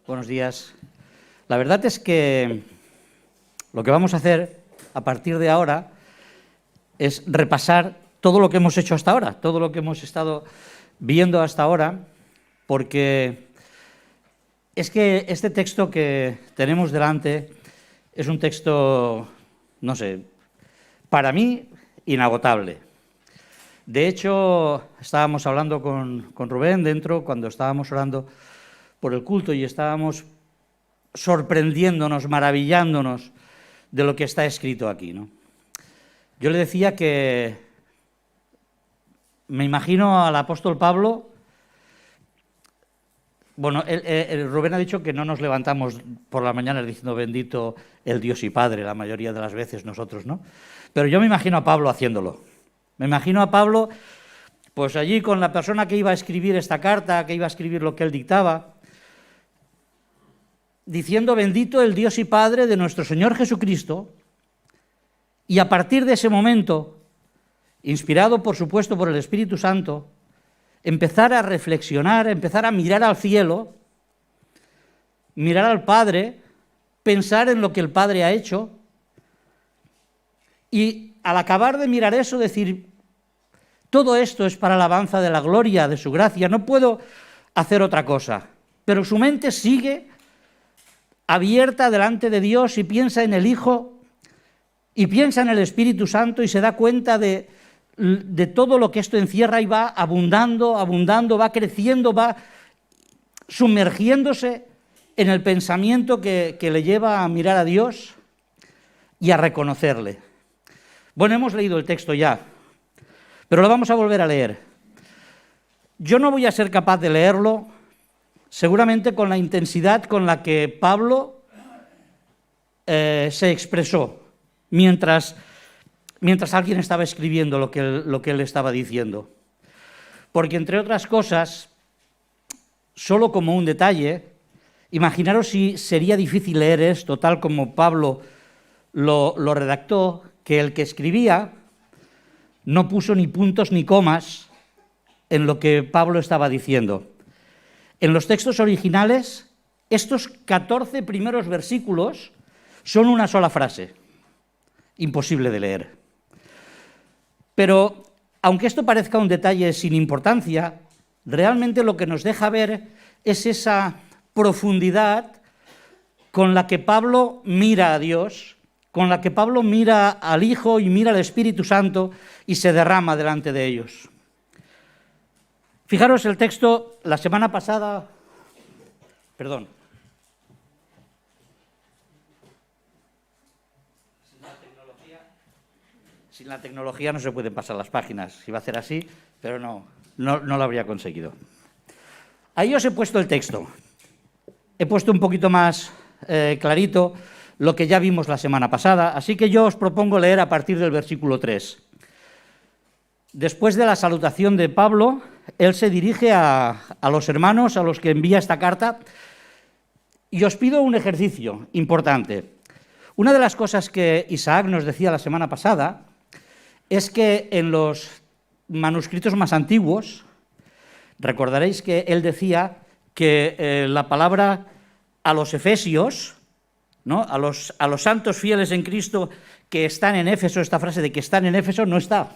Buenos días. La verdad es que lo que vamos a hacer a partir de ahora es repasar todo lo que hemos hecho hasta ahora, todo lo que hemos estado viendo hasta ahora, porque es que este texto que tenemos delante es un texto, no sé, para mí inagotable. De hecho, estábamos hablando con Rubén dentro, cuando estábamos orando por el culto, y estábamos sorprendiéndonos, maravillándonos de lo que está escrito aquí, ¿no? Yo le decía que me imagino al apóstol Pablo. Bueno, Rubén ha dicho que no nos levantamos por la mañana diciendo bendito el Dios y Padre, la mayoría de las veces nosotros, ¿no? Pero yo me imagino a Pablo haciéndolo. Me imagino a Pablo, pues allí con la persona que iba a escribir esta carta, que iba a escribir lo que él dictaba, diciendo bendito el Dios y Padre de nuestro Señor Jesucristo, y a partir de ese momento, inspirado por supuesto por el Espíritu Santo, empezar a reflexionar, empezar a mirar al cielo, mirar al Padre, pensar en lo que el Padre ha hecho, y al acabar de mirar eso decir, todo esto es para la alabanza de la gloria de su gracia, no puedo hacer otra cosa. Pero su mente sigue abierta delante de Dios y piensa en el Hijo y piensa en el Espíritu Santo y se da cuenta de todo lo que esto encierra, y va abundando, va creciendo, va sumergiéndose en el pensamiento que le lleva a mirar a Dios y a reconocerle. Bueno, hemos leído el texto ya, pero lo vamos a volver a leer. Yo no voy a ser capaz de leerlo seguramente con la intensidad con la que Pablo se expresó mientras alguien estaba escribiendo lo que él estaba diciendo. Porque, entre otras cosas, solo como un detalle, imaginaros si sería difícil leer esto tal como Pablo lo redactó, que el que escribía no puso ni puntos ni comas en lo que Pablo estaba diciendo. En los textos originales, estos 14 primeros versículos son una sola frase, imposible de leer. Pero, aunque esto parezca un detalle sin importancia, realmente lo que nos deja ver es esa profundidad con la que Pablo mira a Dios, con la que Pablo mira al Hijo y mira al Espíritu Santo y se derrama delante de ellos. Fijaros el texto, la semana pasada, Sin la tecnología no se pueden pasar las páginas. Se iba a hacer así, pero no lo habría conseguido. Ahí os he puesto el texto. He puesto un poquito más clarito lo que ya vimos la semana pasada, así que yo os propongo leer a partir del versículo 3. Después de la salutación de Pablo, él se dirige a los hermanos a los que envía esta carta, y os pido un ejercicio importante. Una de las cosas que Isaac nos decía la semana pasada es que en los manuscritos más antiguos, recordaréis que él decía que la palabra a los efesios, ¿no?, a los santos fieles en Cristo que están en Éfeso, esta frase de que están en Éfeso no está,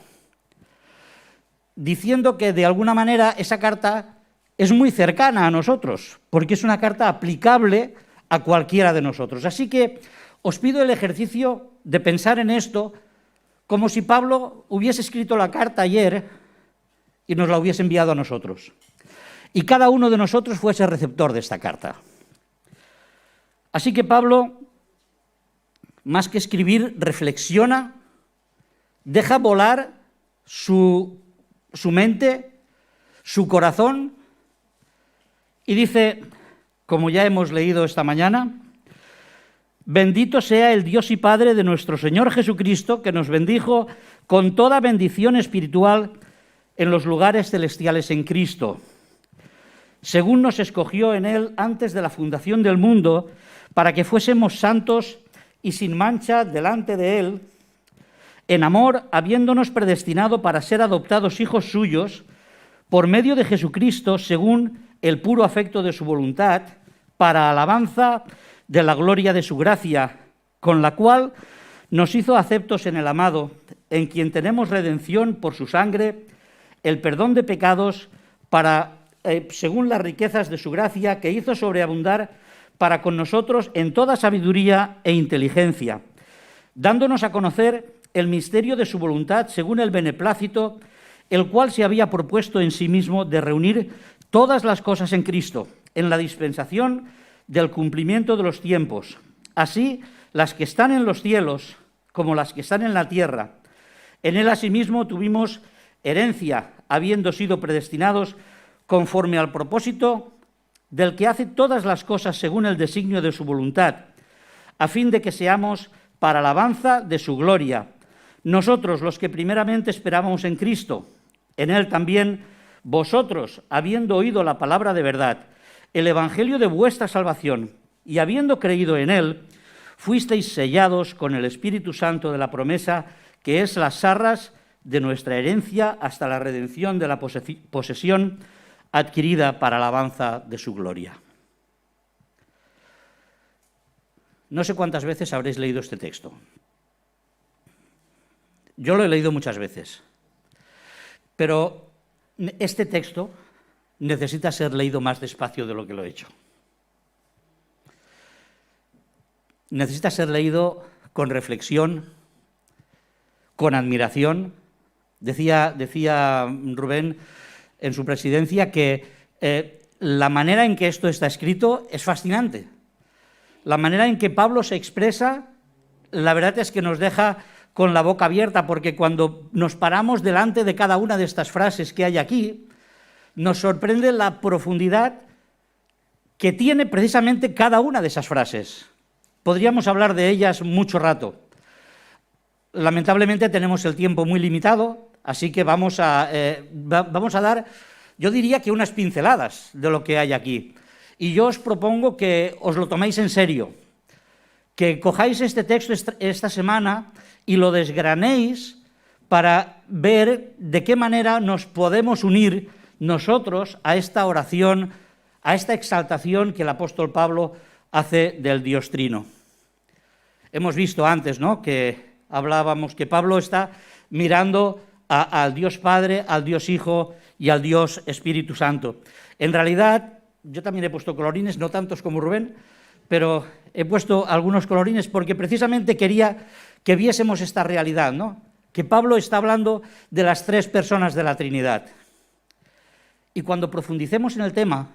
diciendo que de alguna manera esa carta es muy cercana a nosotros, porque es una carta aplicable a cualquiera de nosotros. Así que os pido el ejercicio de pensar en esto como si Pablo hubiese escrito la carta ayer y nos la hubiese enviado a nosotros, y cada uno de nosotros fuese receptor de esta carta. Así que Pablo, más que escribir, reflexiona, deja volar su mente, su corazón, y dice, como ya hemos leído esta mañana, bendito sea el Dios y Padre de nuestro Señor Jesucristo, que nos bendijo con toda bendición espiritual en los lugares celestiales en Cristo, según nos escogió en Él antes de la fundación del mundo, para que fuésemos santos y sin mancha delante de Él, en amor, habiéndonos predestinado para ser adoptados hijos suyos, por medio de Jesucristo, según el puro afecto de su voluntad, para alabanza de la gloria de su gracia, con la cual nos hizo aceptos en el amado, en quien tenemos redención por su sangre, el perdón de pecados, según las riquezas de su gracia, que hizo sobreabundar para con nosotros en toda sabiduría e inteligencia, dándonos a conocer el misterio de su voluntad según el beneplácito, el cual se había propuesto en sí mismo de reunir todas las cosas en Cristo, en la dispensación del cumplimiento de los tiempos, así las que están en los cielos como las que están en la tierra. En él asimismo tuvimos herencia, habiendo sido predestinados conforme al propósito del que hace todas las cosas según el designio de su voluntad, a fin de que seamos para alabanza de su gloria. Nosotros, los que primeramente esperábamos en Cristo, en él también vosotros, habiendo oído la palabra de verdad, el evangelio de vuestra salvación, y habiendo creído en él, fuisteis sellados con el Espíritu Santo de la promesa, que es las arras de nuestra herencia hasta la redención de la posesión adquirida para alabanza de su gloria. No sé cuántas veces habréis leído este texto. Yo lo he leído muchas veces, pero este texto necesita ser leído más despacio de lo que lo he hecho. Necesita ser leído con reflexión, con admiración. Decía Rubén en su presidencia que la manera en que esto está escrito es fascinante. La manera en que Pablo se expresa, la verdad es que nos deja con la boca abierta, porque cuando nos paramos delante de cada una de estas frases que hay aquí, nos sorprende la profundidad que tiene precisamente cada una de esas frases. Podríamos hablar de ellas mucho rato. Lamentablemente tenemos el tiempo muy limitado, así que vamos a dar, yo diría que unas pinceladas de lo que hay aquí. Y yo os propongo que os lo toméis en serio, que cojáis este texto esta semana y lo desgranéis para ver de qué manera nos podemos unir nosotros a esta oración, a esta exaltación que el apóstol Pablo hace del Dios Trino. Hemos visto antes, ¿no?, que hablábamos que Pablo está mirando al Dios Padre, al Dios Hijo y al Dios Espíritu Santo. En realidad, yo también he puesto colorines, no tantos como Rubén, pero he puesto algunos colorines porque precisamente quería que viésemos esta realidad, ¿no?, que Pablo está hablando de las tres personas de la Trinidad. Y cuando profundicemos en el tema,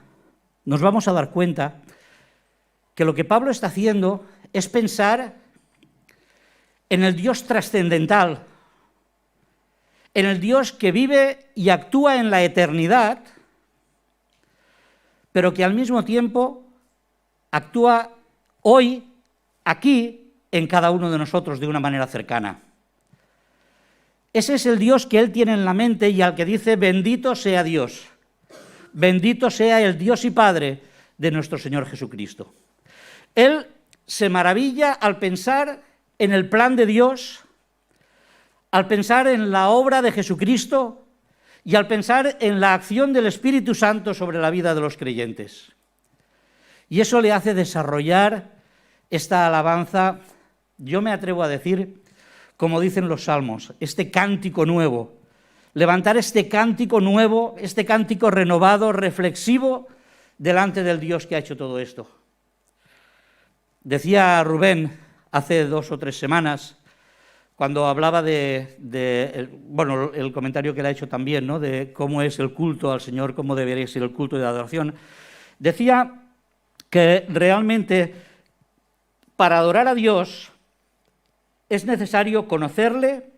nos vamos a dar cuenta que lo que Pablo está haciendo es pensar en el Dios trascendental, en el Dios que vive y actúa en la eternidad, pero que al mismo tiempo actúa hoy, aquí, en cada uno de nosotros de una manera cercana. Ese es el Dios que él tiene en la mente y al que dice: bendito sea Dios, bendito sea el Dios y Padre de nuestro Señor Jesucristo. Él se maravilla al pensar en el plan de Dios, al pensar en la obra de Jesucristo y al pensar en la acción del Espíritu Santo sobre la vida de los creyentes. Y eso le hace desarrollar esta alabanza, yo me atrevo a decir, como dicen los salmos, este cántico nuevo, levantar este cántico nuevo, este cántico renovado, reflexivo, delante del Dios que ha hecho todo esto. Decía Rubén hace 2 o 3 semanas, cuando hablaba el comentario que le ha hecho también, ¿no?, de cómo es el culto al Señor, cómo debería ser el culto de adoración, decía que realmente para adorar a Dios es necesario conocerle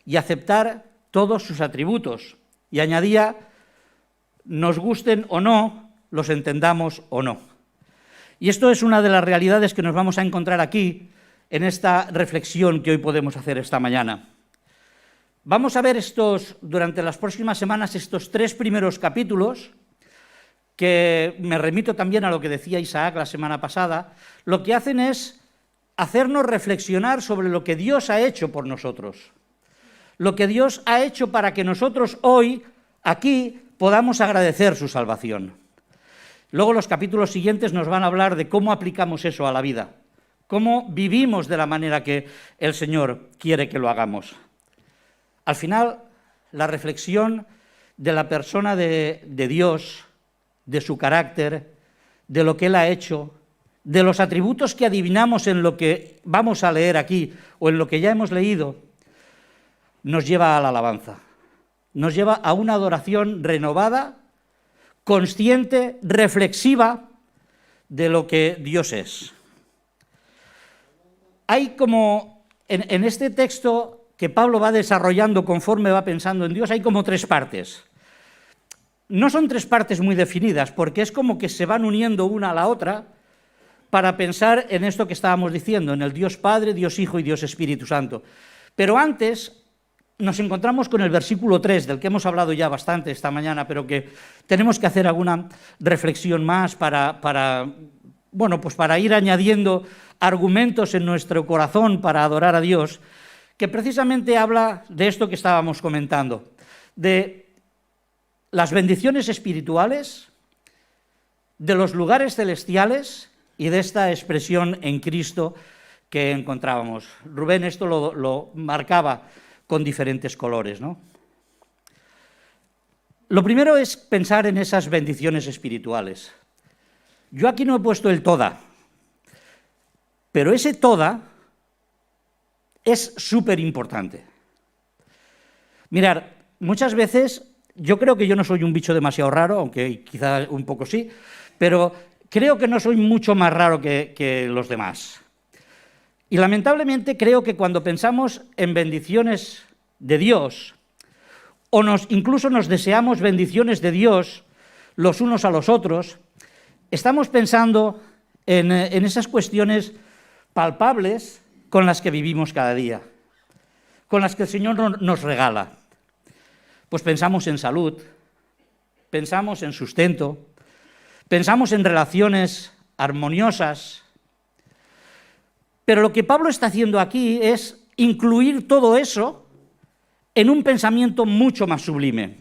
y aceptar todos sus atributos. Y añadía, nos gusten o no, los entendamos o no. Y esto es una de las realidades que nos vamos a encontrar aquí, en esta reflexión que hoy podemos hacer esta mañana. Vamos a ver durante las próximas semanas estos 3 primeros capítulos, que me remito también a lo que decía Isaac la semana pasada, lo que hacen es hacernos reflexionar sobre lo que Dios ha hecho por nosotros, lo que Dios ha hecho para que nosotros hoy, aquí, podamos agradecer su salvación. Luego los capítulos siguientes nos van a hablar de cómo aplicamos eso a la vida, cómo vivimos de la manera que el Señor quiere que lo hagamos. Al final, la reflexión de la persona de Dios, de su carácter, de lo que Él ha hecho, de los atributos que adivinamos en lo que vamos a leer aquí o en lo que ya hemos leído, nos lleva a la alabanza, nos lleva a una adoración renovada, consciente, reflexiva de lo que Dios es. Hay como, en este texto que Pablo va desarrollando conforme va pensando en Dios, hay como tres partes. No son tres partes muy definidas, porque es como que se van uniendo una a la otra para pensar en esto que estábamos diciendo, en el Dios Padre, Dios Hijo y Dios Espíritu Santo. Pero antes nos encontramos con el versículo 3, del que hemos hablado ya bastante esta mañana, pero que tenemos que hacer alguna reflexión más para ir añadiendo argumentos en nuestro corazón para adorar a Dios, que precisamente habla de esto que estábamos comentando, de las bendiciones espirituales, de los lugares celestiales y de esta expresión en Cristo que encontrábamos. Rubén esto lo marcaba con diferentes colores, ¿no? Lo primero es pensar en esas bendiciones espirituales. Yo aquí no he puesto el toda, pero ese toda es súper importante. Mirad, muchas veces yo creo que yo no soy un bicho demasiado raro, aunque quizá un poco sí, pero creo que no soy mucho más raro que los demás. Y lamentablemente creo que cuando pensamos en bendiciones de Dios, o incluso nos deseamos bendiciones de Dios los unos a los otros, estamos pensando en esas cuestiones palpables con las que vivimos cada día, con las que el Señor nos regala. Pues pensamos en salud, pensamos en sustento, pensamos en relaciones armoniosas. Pero lo que Pablo está haciendo aquí es incluir todo eso en un pensamiento mucho más sublime.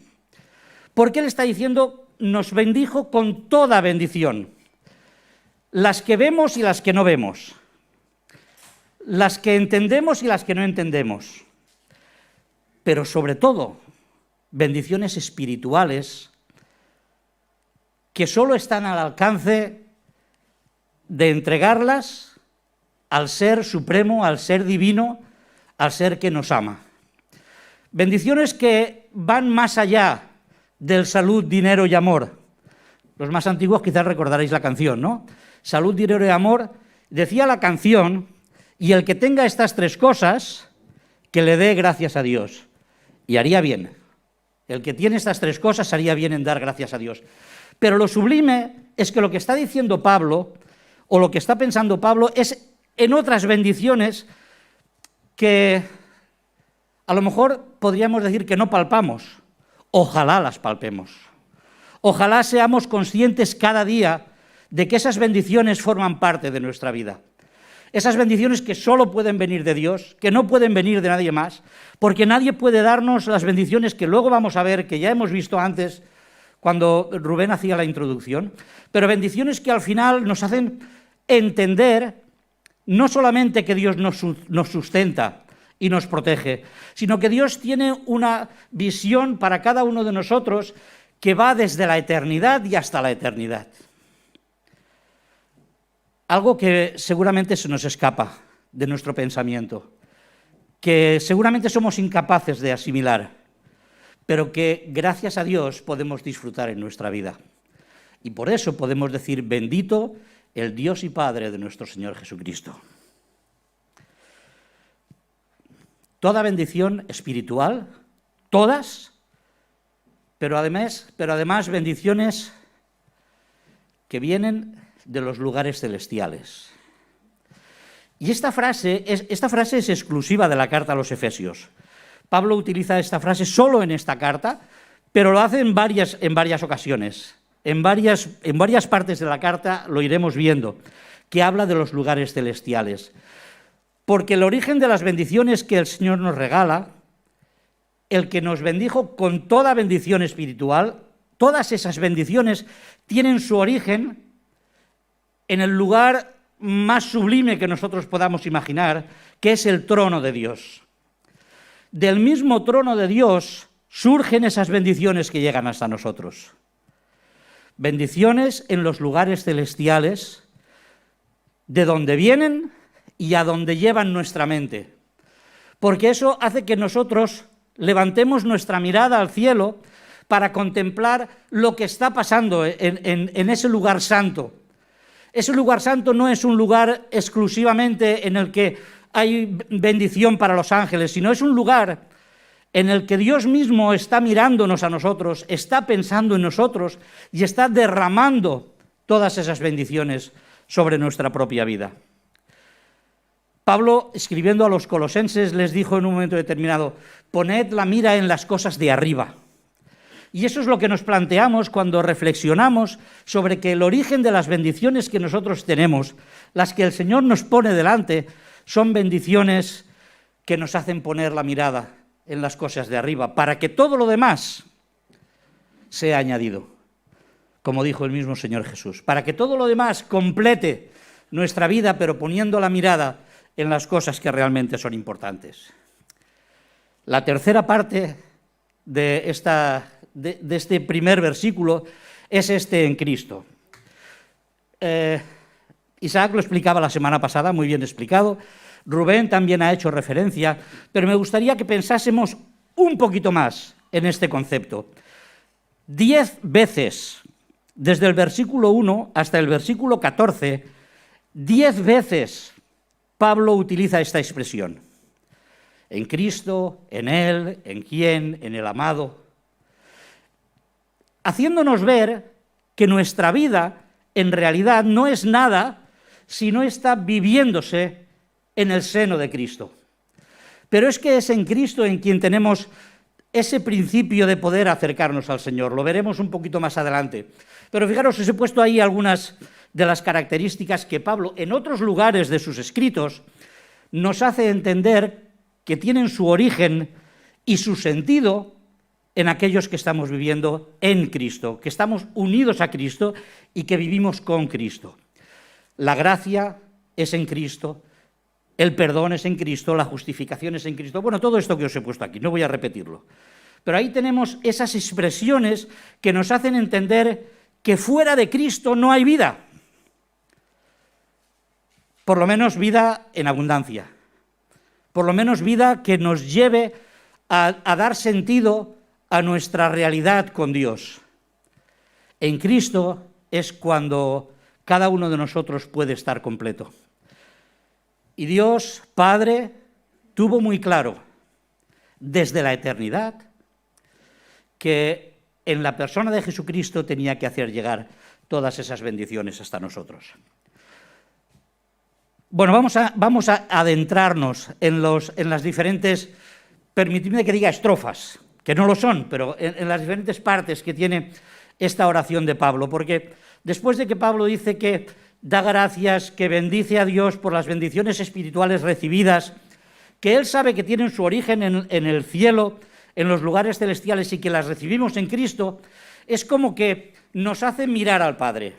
Porque él está diciendo, nos bendijo con toda bendición. Las que vemos y las que no vemos. Las que entendemos y las que no entendemos. Pero sobre todo, bendiciones espirituales que solo están al alcance de entregarlas al Ser Supremo, al Ser Divino, al Ser que nos ama. Bendiciones que van más allá del salud, dinero y amor. Los más antiguos quizás recordaréis la canción, ¿no? Salud, dinero y amor. Decía la canción, y el que tenga estas tres cosas, que le dé gracias a Dios. Y haría bien. El que tiene estas tres cosas haría bien en dar gracias a Dios. Pero lo sublime es que lo que está diciendo Pablo, o lo que está pensando Pablo, es en otras bendiciones que a lo mejor podríamos decir que no palpamos. Ojalá las palpemos. Ojalá seamos conscientes cada día de que esas bendiciones forman parte de nuestra vida. Esas bendiciones que solo pueden venir de Dios, que no pueden venir de nadie más, porque nadie puede darnos las bendiciones que luego vamos a ver, que ya hemos visto antes cuando Rubén hacía la introducción, pero bendiciones que al final nos hacen entender no solamente que Dios nos sustenta y nos protege, sino que Dios tiene una visión para cada uno de nosotros que va desde la eternidad y hasta la eternidad. Algo que seguramente se nos escapa de nuestro pensamiento, que seguramente somos incapaces de asimilar, pero que gracias a Dios podemos disfrutar en nuestra vida. Y por eso podemos decir, bendito el Dios y Padre de nuestro Señor Jesucristo. Toda bendición espiritual, todas, pero además bendiciones que vienen de los lugares celestiales. Y esta frase es exclusiva de la carta a los Efesios. Pablo utiliza esta frase solo en esta carta, pero lo hace en varias ocasiones. En varias partes de la carta lo iremos viendo, que habla de los lugares celestiales. Porque el origen de las bendiciones que el Señor nos regala, el que nos bendijo con toda bendición espiritual, todas esas bendiciones tienen su origen en el lugar más sublime que nosotros podamos imaginar, que es el trono de Dios. Del mismo trono de Dios surgen esas bendiciones que llegan hasta nosotros. Bendiciones en los lugares celestiales, de donde vienen y a donde llevan nuestra mente. Porque eso hace que nosotros levantemos nuestra mirada al cielo para contemplar lo que está pasando en ese lugar santo. Ese lugar santo no es un lugar exclusivamente en el que hay bendición para los ángeles, sino es un lugar en el que Dios mismo está mirándonos a nosotros, está pensando en nosotros y está derramando todas esas bendiciones sobre nuestra propia vida. Pablo, escribiendo a los colosenses, les dijo en un momento determinado: poned la mira en las cosas de arriba. Y eso es lo que nos planteamos cuando reflexionamos sobre que el origen de las bendiciones que nosotros tenemos, las que el Señor nos pone delante, son bendiciones que nos hacen poner la mirada en las cosas de arriba, para que todo lo demás sea añadido, como dijo el mismo Señor Jesús, para que todo lo demás complete nuestra vida, pero poniendo la mirada en las cosas que realmente son importantes. La tercera parte de este primer versículo es en Cristo. Isaac lo explicaba la semana pasada, muy bien explicado. Rubén también ha hecho referencia, pero me gustaría que pensásemos un poquito más en este concepto. 10 veces, desde el versículo 1 hasta el versículo 14, 10 veces Pablo utiliza esta expresión. En Cristo, en Él, en quién, en el amado, haciéndonos ver que nuestra vida en realidad no es nada si no está viviéndose en el seno de Cristo. Pero es que es en Cristo en quien tenemos ese principio de poder acercarnos al Señor. Lo veremos un poquito más adelante. Pero fijaros, os he puesto ahí algunas de las características que Pablo, en otros lugares de sus escritos, nos hace entender que tienen su origen y su sentido en aquellos que estamos viviendo en Cristo, que estamos unidos a Cristo y que vivimos con Cristo. La gracia es en Cristo, el perdón es en Cristo, la justificación es en Cristo. Bueno, todo esto que os he puesto aquí, no voy a repetirlo. Pero ahí tenemos esas expresiones que nos hacen entender que fuera de Cristo no hay vida. Por lo menos vida en abundancia. Por lo menos vida que nos lleve a dar sentido a nuestra realidad con Dios. En Cristo es cuando cada uno de nosotros puede estar completo. Y Dios, Padre, tuvo muy claro desde la eternidad que en la persona de Jesucristo tenía que hacer llegar todas esas bendiciones hasta nosotros. Bueno, vamos a adentrarnos en las diferentes, permitidme que diga estrofas, que no lo son, pero en las diferentes partes que tiene esta oración de Pablo, porque después de que Pablo dice que da gracias, que bendice a Dios por las bendiciones espirituales recibidas, que él sabe que tienen su origen en el cielo, en los lugares celestiales y que las recibimos en Cristo, es como que nos hace mirar al Padre.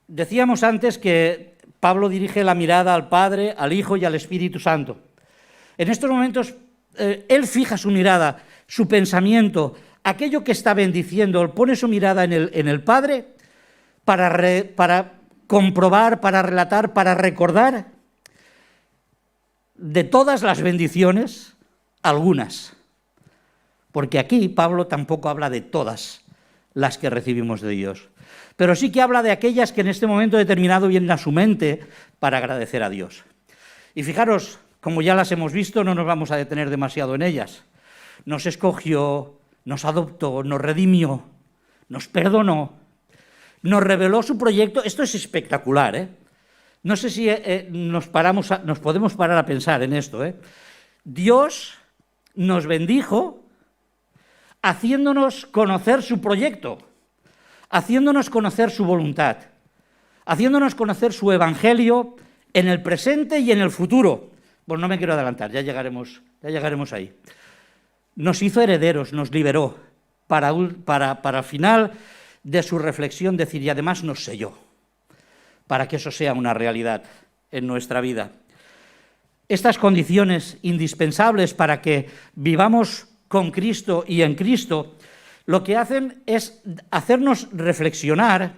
Decíamos antes que Pablo dirige la mirada al Padre, al Hijo y al Espíritu Santo. En estos momentos, él fija su mirada, su pensamiento, aquello que está bendiciendo, él pone su mirada en el Padre para comprobar, para relatar, para recordar de todas las bendiciones, algunas. Porque aquí Pablo tampoco habla de todas las que recibimos de Dios, pero sí que habla de aquellas que en este momento determinado vienen a su mente para agradecer a Dios. Y fijaros, como ya las hemos visto, no nos vamos a detener demasiado en ellas. Nos escogió, nos adoptó, nos redimió, nos perdonó, nos reveló su proyecto. Esto es espectacular, ¿eh? No sé si nos podemos parar a pensar en esto, ¿eh? Dios nos bendijo haciéndonos conocer su proyecto, haciéndonos conocer su voluntad, haciéndonos conocer su evangelio en el presente y en el futuro. Bueno, no me quiero adelantar, ya llegaremos ahí. Nos hizo herederos, nos liberó, para al final de su reflexión decir, y además no sé yo, para que eso sea una realidad en nuestra vida. Estas condiciones indispensables para que vivamos con Cristo y en Cristo, lo que hacen es hacernos reflexionar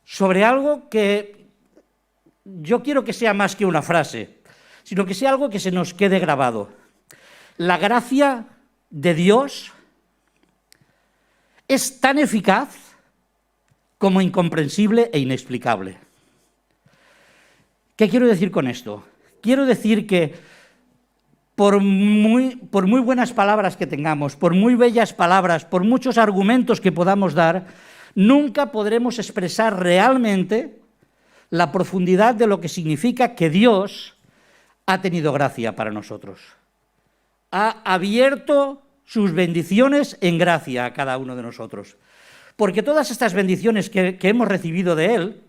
sobre algo que yo quiero que sea más que una frase, sino que sea algo que se nos quede grabado. La gracia de Dios es tan eficaz como incomprensible e inexplicable. ¿Qué quiero decir con esto? Quiero decir que por muy buenas palabras que tengamos, por muy bellas palabras, por muchos argumentos que podamos dar, nunca podremos expresar realmente la profundidad de lo que significa que Dios ha tenido gracia para nosotros. Ha abierto sus bendiciones en gracia a cada uno de nosotros. Porque todas estas bendiciones que hemos recibido de Él,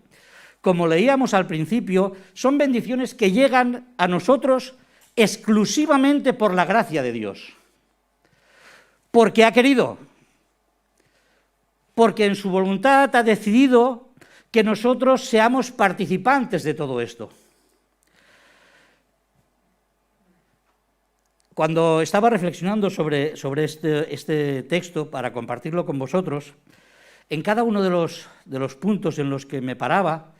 como leíamos al principio, son bendiciones que llegan a nosotros exclusivamente por la gracia de Dios. Porque ha querido, porque en su voluntad ha decidido que nosotros seamos participantes de todo esto. Cuando estaba reflexionando sobre este texto para compartirlo con vosotros, en cada uno de los puntos en los que me paraba,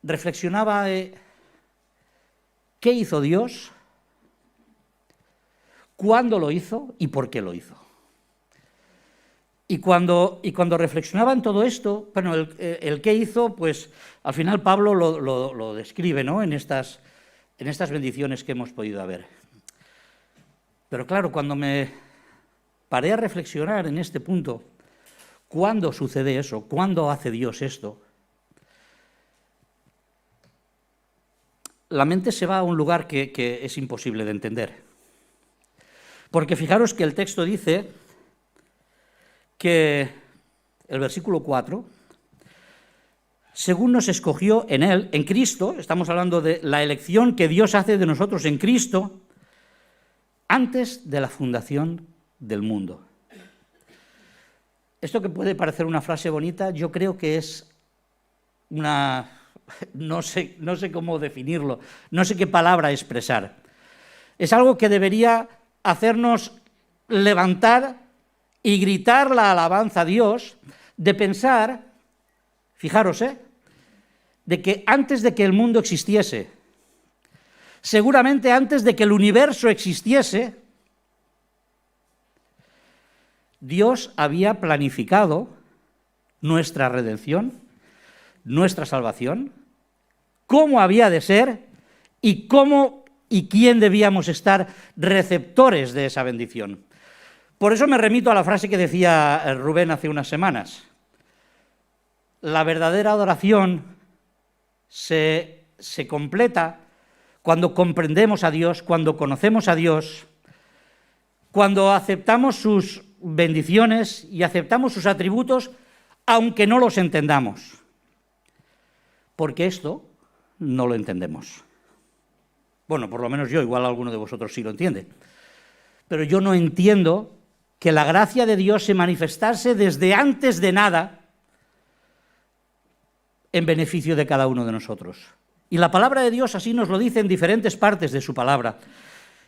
reflexionaba qué hizo Dios, cuándo lo hizo y por qué lo hizo. Y cuando reflexionaba en todo esto, bueno, el qué hizo, pues al final Pablo lo describe, ¿no?, en estas bendiciones que hemos podido ver. Pero claro, cuando me paré a reflexionar en este punto, ¿cuándo sucede eso? ¿Cuándo hace Dios esto? La mente se va a un lugar que es imposible de entender. Porque fijaros que el texto dice que, el versículo 4, según nos escogió en Él, en Cristo, estamos hablando de la elección que Dios hace de nosotros en Cristo, antes de la fundación del mundo. Esto que puede parecer una frase bonita, yo creo que es una... No sé cómo definirlo, no sé qué palabra expresar. Es algo que debería hacernos levantar y gritar la alabanza a Dios, de pensar, fijaros, de que antes de que el mundo existiese, seguramente antes de que el universo existiese, Dios había planificado nuestra redención, nuestra salvación, cómo había de ser y cómo y quién debíamos estar receptores de esa bendición. Por eso me remito a la frase que decía Rubén hace unas semanas. La verdadera adoración se completa cuando comprendemos a Dios, cuando conocemos a Dios, cuando aceptamos sus bendiciones y aceptamos sus atributos, aunque no los entendamos. Porque esto no lo entendemos. Bueno, por lo menos yo, igual alguno de vosotros sí lo entiende. Pero yo no entiendo que la gracia de Dios se manifestase desde antes de nada en beneficio de cada uno de nosotros. Y la palabra de Dios así nos lo dice en diferentes partes de su palabra.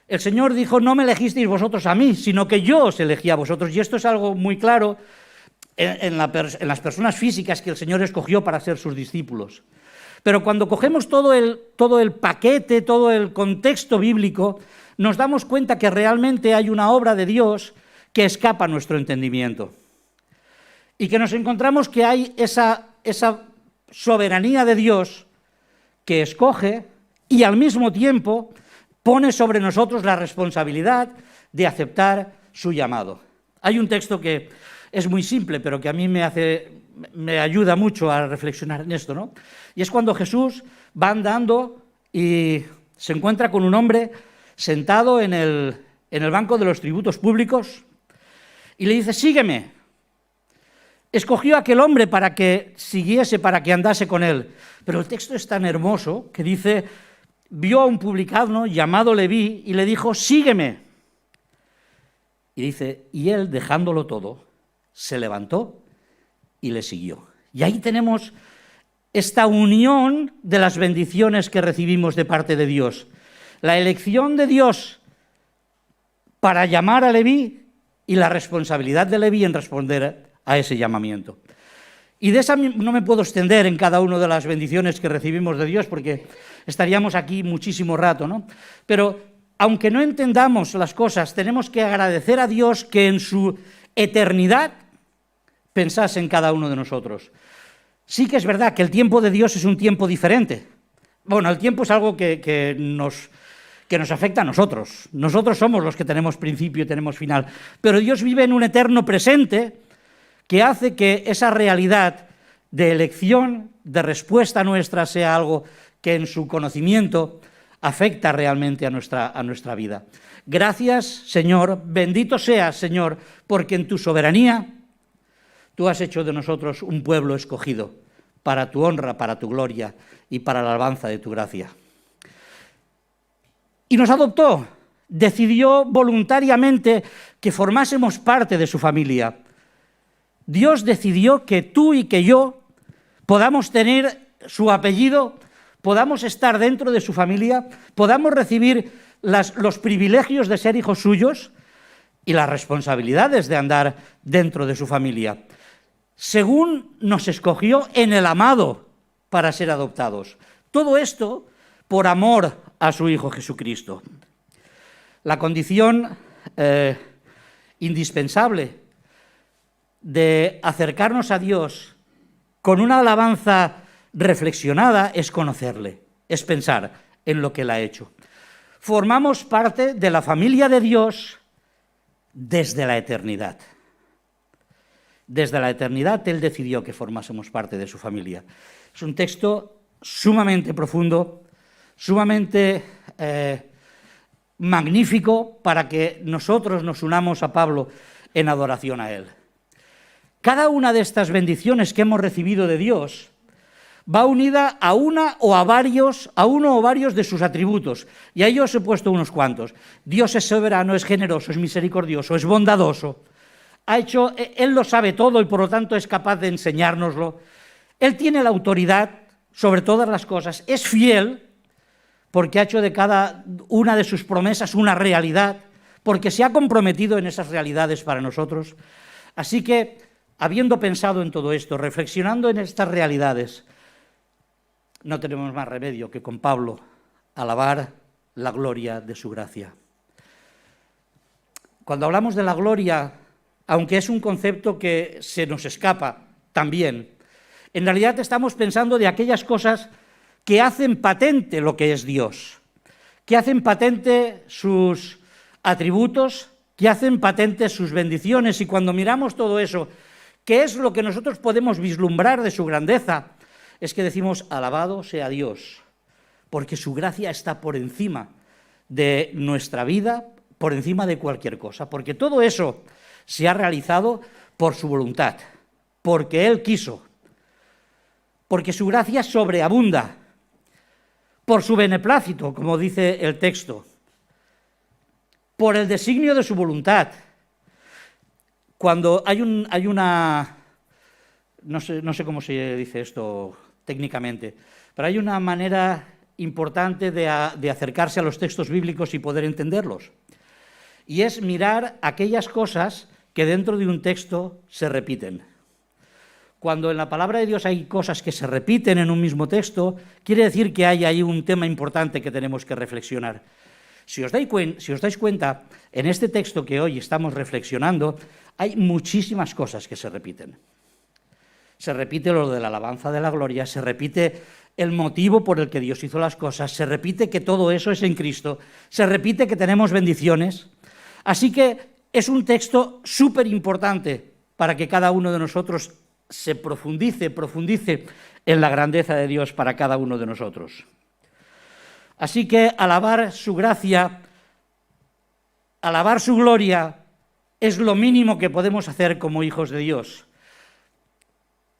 El Señor dijo, no me elegisteis vosotros a mí, sino que yo os elegí a vosotros. Y esto es algo muy claro en las personas físicas que el Señor escogió para ser sus discípulos. Pero cuando cogemos todo el paquete, todo el contexto bíblico, nos damos cuenta que realmente hay una obra de Dios que escapa a nuestro entendimiento. Y que nos encontramos que hay esa soberanía de Dios que escoge y al mismo tiempo pone sobre nosotros la responsabilidad de aceptar su llamado. Hay un texto que es muy simple, pero que a mí me ayuda mucho a reflexionar en esto, ¿no? Y es cuando Jesús va andando y se encuentra con un hombre sentado en el banco de los tributos públicos y le dice, sígueme. Escogió a aquel hombre para que siguiese, para que andase con él. Pero el texto es tan hermoso que dice, vio a un publicano llamado Leví y le dijo, sígueme. Y dice, y él, dejándolo todo, se levantó y le siguió. Y ahí tenemos esta unión de las bendiciones que recibimos de parte de Dios. La elección de Dios para llamar a Leví y la responsabilidad de Leví en responder a ese llamamiento. Y de esa no me puedo extender en cada una de las bendiciones que recibimos de Dios, porque estaríamos aquí muchísimo rato, ¿no? Pero aunque no entendamos las cosas, tenemos que agradecer a Dios que en su eternidad pensase en cada uno de nosotros. Sí que es verdad que el tiempo de Dios es un tiempo diferente. Bueno, el tiempo es algo que nos afecta a nosotros. Nosotros somos los que tenemos principio y tenemos final. Pero Dios vive en un eterno presente que hace que esa realidad de elección, de respuesta nuestra, sea algo que en su conocimiento afecta realmente a nuestra vida. Gracias, Señor, bendito seas, Señor, porque en tu soberanía tú has hecho de nosotros un pueblo escogido para tu honra, para tu gloria y para la alabanza de tu gracia. Y nos adoptó, decidió voluntariamente que formásemos parte de su familia. Dios decidió que tú y que yo podamos tener su apellido, podamos estar dentro de su familia, podamos recibir los privilegios de ser hijos suyos y las responsabilidades de andar dentro de su familia, según nos escogió en el amado para ser adoptados. Todo esto por amor a su Hijo Jesucristo. La condición indispensable de acercarnos a Dios con una alabanza reflexionada es conocerle, es pensar en lo que Él ha hecho. Formamos parte de la familia de Dios desde la eternidad. Desde la eternidad Él decidió que formásemos parte de su familia. Es un texto sumamente profundo, sumamente magnífico para que nosotros nos unamos a Pablo en adoración a Él. Cada una de estas bendiciones que hemos recibido de Dios va unida a uno o varios de sus atributos. Y ahí os he puesto unos cuantos. Dios es soberano, es generoso, es misericordioso, es bondadoso. Él lo sabe todo y por lo tanto es capaz de enseñárnoslo. Él tiene la autoridad sobre todas las cosas. Es fiel porque ha hecho de cada una de sus promesas una realidad, porque se ha comprometido en esas realidades para nosotros. Así que, habiendo pensado en todo esto, reflexionando en estas realidades, no tenemos más remedio que con Pablo alabar la gloria de su gracia. Cuando hablamos de la gloria, aunque es un concepto que se nos escapa también, en realidad estamos pensando de aquellas cosas que hacen patente lo que es Dios, que hacen patente sus atributos, que hacen patente sus bendiciones. Y cuando miramos todo eso, ¿qué es lo que nosotros podemos vislumbrar de su grandeza? Es que decimos, alabado sea Dios, porque su gracia está por encima de nuestra vida, por encima de cualquier cosa, porque todo eso se ha realizado por su voluntad, porque Él quiso, porque su gracia sobreabunda, por su beneplácito, como dice el texto, por el designio de su voluntad. Cuando hay una... No sé cómo se dice esto técnicamente, pero hay una manera importante de acercarse a los textos bíblicos y poder entenderlos. Y es mirar aquellas cosas que dentro de un texto se repiten. Cuando en la palabra de Dios hay cosas que se repiten en un mismo texto, quiere decir que hay ahí un tema importante que tenemos que reflexionar. Si os dais cuenta, en este texto que hoy estamos reflexionando, hay muchísimas cosas que se repiten. Se repite lo de la alabanza de la gloria, se repite el motivo por el que Dios hizo las cosas, se repite que todo eso es en Cristo, se repite que tenemos bendiciones. Así que es un texto súper importante para que cada uno de nosotros se profundice en la grandeza de Dios para cada uno de nosotros. Así que alabar su gracia, alabar su gloria, es lo mínimo que podemos hacer como hijos de Dios.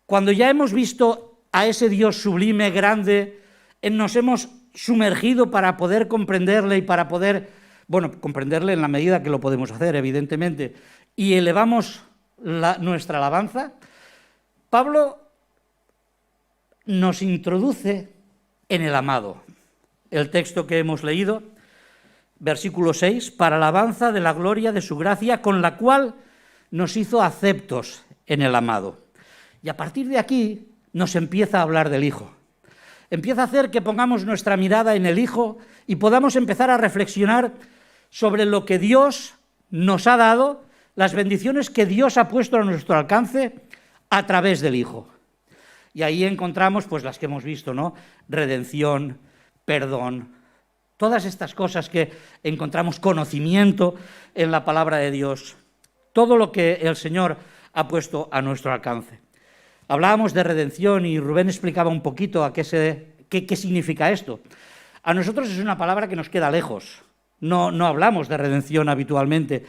Cuando ya hemos visto a ese Dios sublime, grande, nos hemos sumergido para poder comprenderle y para poder bueno, comprenderle en la medida que lo podemos hacer, evidentemente, y elevamos nuestra alabanza, Pablo nos introduce en el amado. El texto que hemos leído, versículo 6, para alabanza de la gloria de su gracia, con la cual nos hizo aceptos en el amado. Y a partir de aquí nos empieza a hablar del Hijo. Empieza a hacer que pongamos nuestra mirada en el Hijo y podamos empezar a reflexionar sobre lo que Dios nos ha dado, las bendiciones que Dios ha puesto a nuestro alcance a través del Hijo. Y ahí encontramos pues las que hemos visto, ¿no? Redención, perdón, todas estas cosas que encontramos, conocimiento en la palabra de Dios, todo lo que el Señor ha puesto a nuestro alcance. Hablábamos de redención y Rubén explicaba un poquito qué significa esto. A nosotros es una palabra que nos queda lejos, no hablamos de redención habitualmente,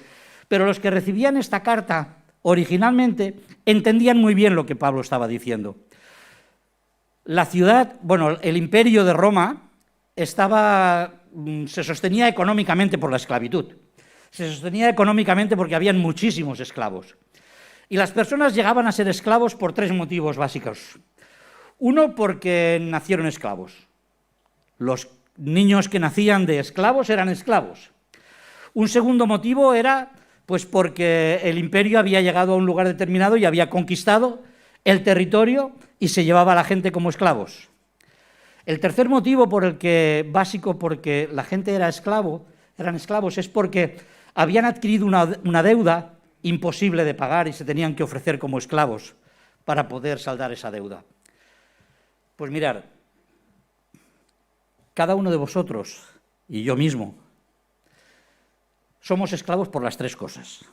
pero los que recibían esta carta originalmente entendían muy bien lo que Pablo estaba diciendo. La ciudad, bueno, el imperio de Roma se sostenía económicamente por la esclavitud. Se sostenía económicamente porque habían muchísimos esclavos. Y las personas llegaban a ser esclavos por 3 motivos básicos. Uno, porque nacieron esclavos. Los niños que nacían de esclavos eran esclavos. Un segundo motivo era pues porque el imperio había llegado a un lugar determinado y había conquistado el territorio y se llevaba a la gente como esclavos. El tercer motivo básico porque la gente eran esclavos, es porque habían adquirido una deuda imposible de pagar y se tenían que ofrecer como esclavos para poder saldar esa deuda. Pues mirad, cada uno de vosotros y yo mismo somos esclavos por las 3 cosas.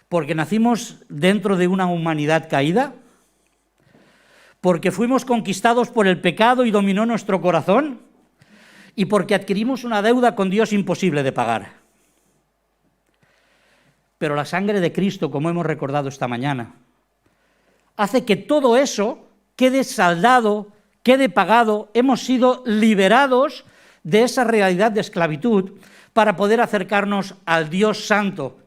Porque nacimos dentro de una humanidad caída, porque fuimos conquistados por el pecado y dominó nuestro corazón, y porque adquirimos una deuda con Dios imposible de pagar. Pero la sangre de Cristo, como hemos recordado esta mañana, hace que todo eso quede saldado, quede pagado. Hemos sido liberados de esa realidad de esclavitud para poder acercarnos al Dios santo,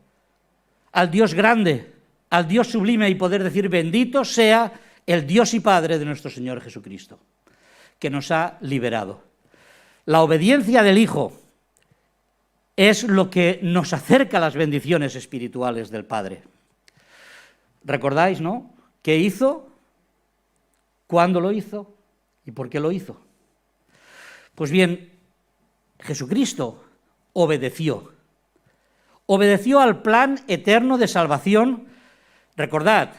al Dios grande, al Dios sublime y poder decir: bendito sea el Dios y Padre de nuestro Señor Jesucristo, que nos ha liberado. La obediencia del Hijo es lo que nos acerca a las bendiciones espirituales del Padre. ¿Recordáis, no? ¿Qué hizo? ¿Cuándo lo hizo? ¿Y por qué lo hizo? Pues bien, Jesucristo obedeció al plan eterno de salvación, recordad,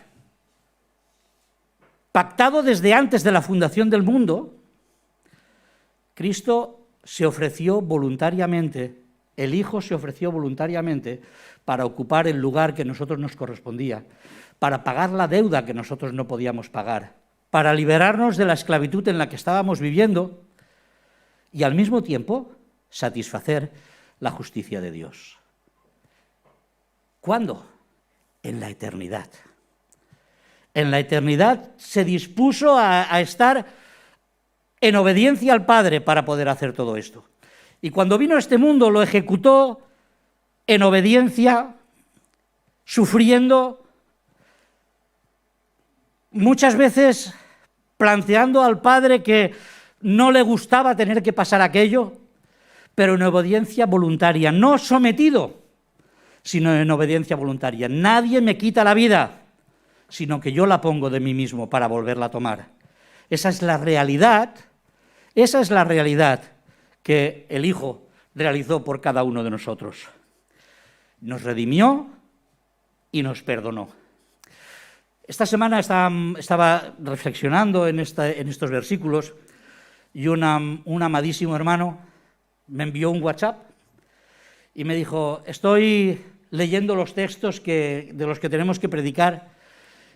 pactado desde antes de la fundación del mundo. Cristo se ofreció voluntariamente, el Hijo se ofreció voluntariamente para ocupar el lugar que a nosotros nos correspondía, para pagar la deuda que nosotros no podíamos pagar, para liberarnos de la esclavitud en la que estábamos viviendo y al mismo tiempo satisfacer la justicia de Dios. ¿Cuándo? En la eternidad. En la eternidad se dispuso a estar en obediencia al Padre para poder hacer todo esto. Y cuando vino a este mundo lo ejecutó en obediencia, sufriendo, muchas veces planteando al Padre que no le gustaba tener que pasar aquello, pero en obediencia voluntaria, no sometido, sino en obediencia voluntaria. Nadie me quita la vida, sino que yo la pongo de mí mismo para volverla a tomar. Esa es la realidad que el Hijo realizó por cada uno de nosotros. Nos redimió y nos perdonó. Esta semana estaba reflexionando en estos versículos y un amadísimo hermano me envió un WhatsApp y me dijo: estoy leyendo los textos de los que tenemos que predicar.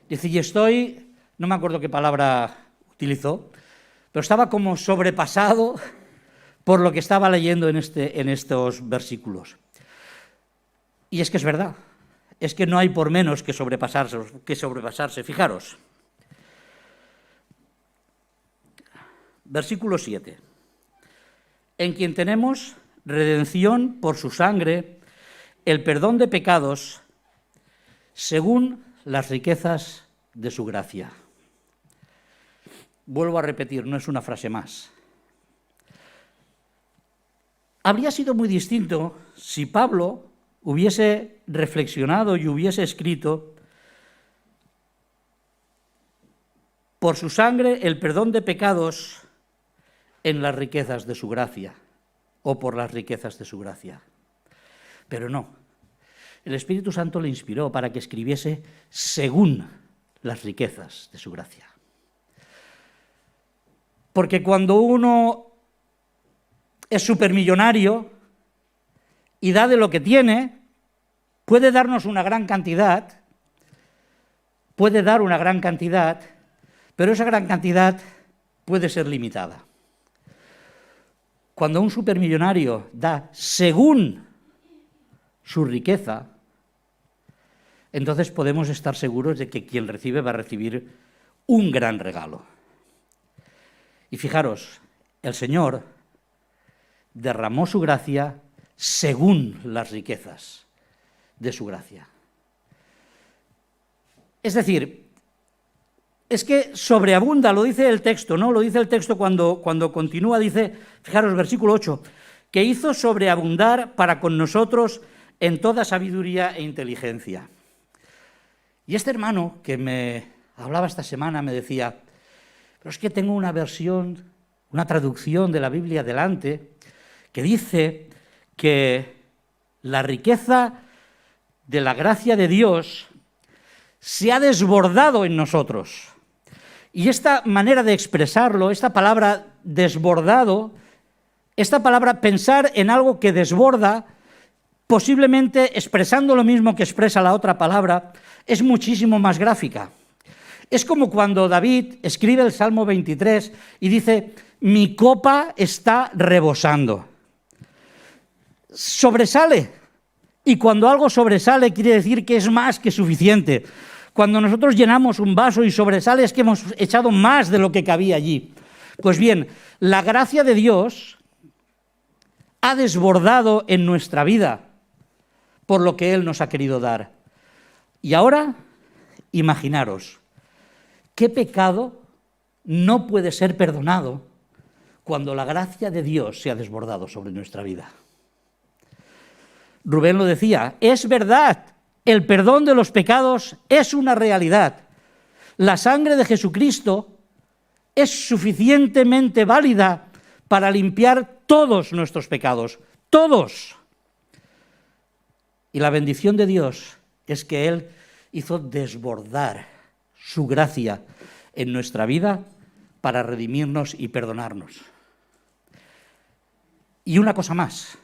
Dice, y no me acuerdo qué palabra utilizó, pero estaba como sobrepasado por lo que estaba leyendo en estos versículos. Y es que es verdad, es que no hay por menos que sobrepasarse. Fijaros, versículo 7. En quien tenemos redención por su sangre, el perdón de pecados, según las riquezas de su gracia. Vuelvo a repetir, no es una frase más. Habría sido muy distinto si Pablo hubiese reflexionado y hubiese escrito: por su sangre el perdón de pecados en las riquezas de su gracia, o por las riquezas de su gracia. Pero no, el Espíritu Santo le inspiró para que escribiese según las riquezas de su gracia. Porque cuando uno es supermillonario y da de lo que tiene, puede darnos una gran cantidad, pero esa gran cantidad puede ser limitada. Cuando un supermillonario da según su riqueza, entonces podemos estar seguros de que quien recibe va a recibir un gran regalo. Y fijaros, el Señor derramó su gracia según las riquezas de su gracia. Es decir, es que sobreabunda, lo dice el texto, ¿no? Lo dice el texto cuando continúa, dice, fijaros, versículo 8, que hizo sobreabundar para con nosotros en toda sabiduría e inteligencia. Y este hermano que me hablaba esta semana me decía: pero es que tengo una versión, una traducción de la Biblia delante, que dice que la riqueza de la gracia de Dios se ha desbordado en nosotros. Y esta manera de expresarlo, esta palabra desbordado, esta palabra pensar en algo que desborda, posiblemente expresando lo mismo que expresa la otra palabra, es muchísimo más gráfica. Es como cuando David escribe el Salmo 23 y dice: mi copa está rebosando. Sobresale. Y cuando algo sobresale quiere decir que es más que suficiente. Cuando nosotros llenamos un vaso y sobresale es que hemos echado más de lo que cabía allí. Pues bien, la gracia de Dios ha desbordado en nuestra vida por lo que Él nos ha querido dar. Y ahora, imaginaros, ¿qué pecado no puede ser perdonado cuando la gracia de Dios se ha desbordado sobre nuestra vida? Rubén lo decía, es verdad, el perdón de los pecados es una realidad. La sangre de Jesucristo es suficientemente válida para limpiar todos nuestros pecados, todos. Y la bendición de Dios es que Él hizo desbordar su gracia en nuestra vida para redimirnos y perdonarnos. Y una cosa más,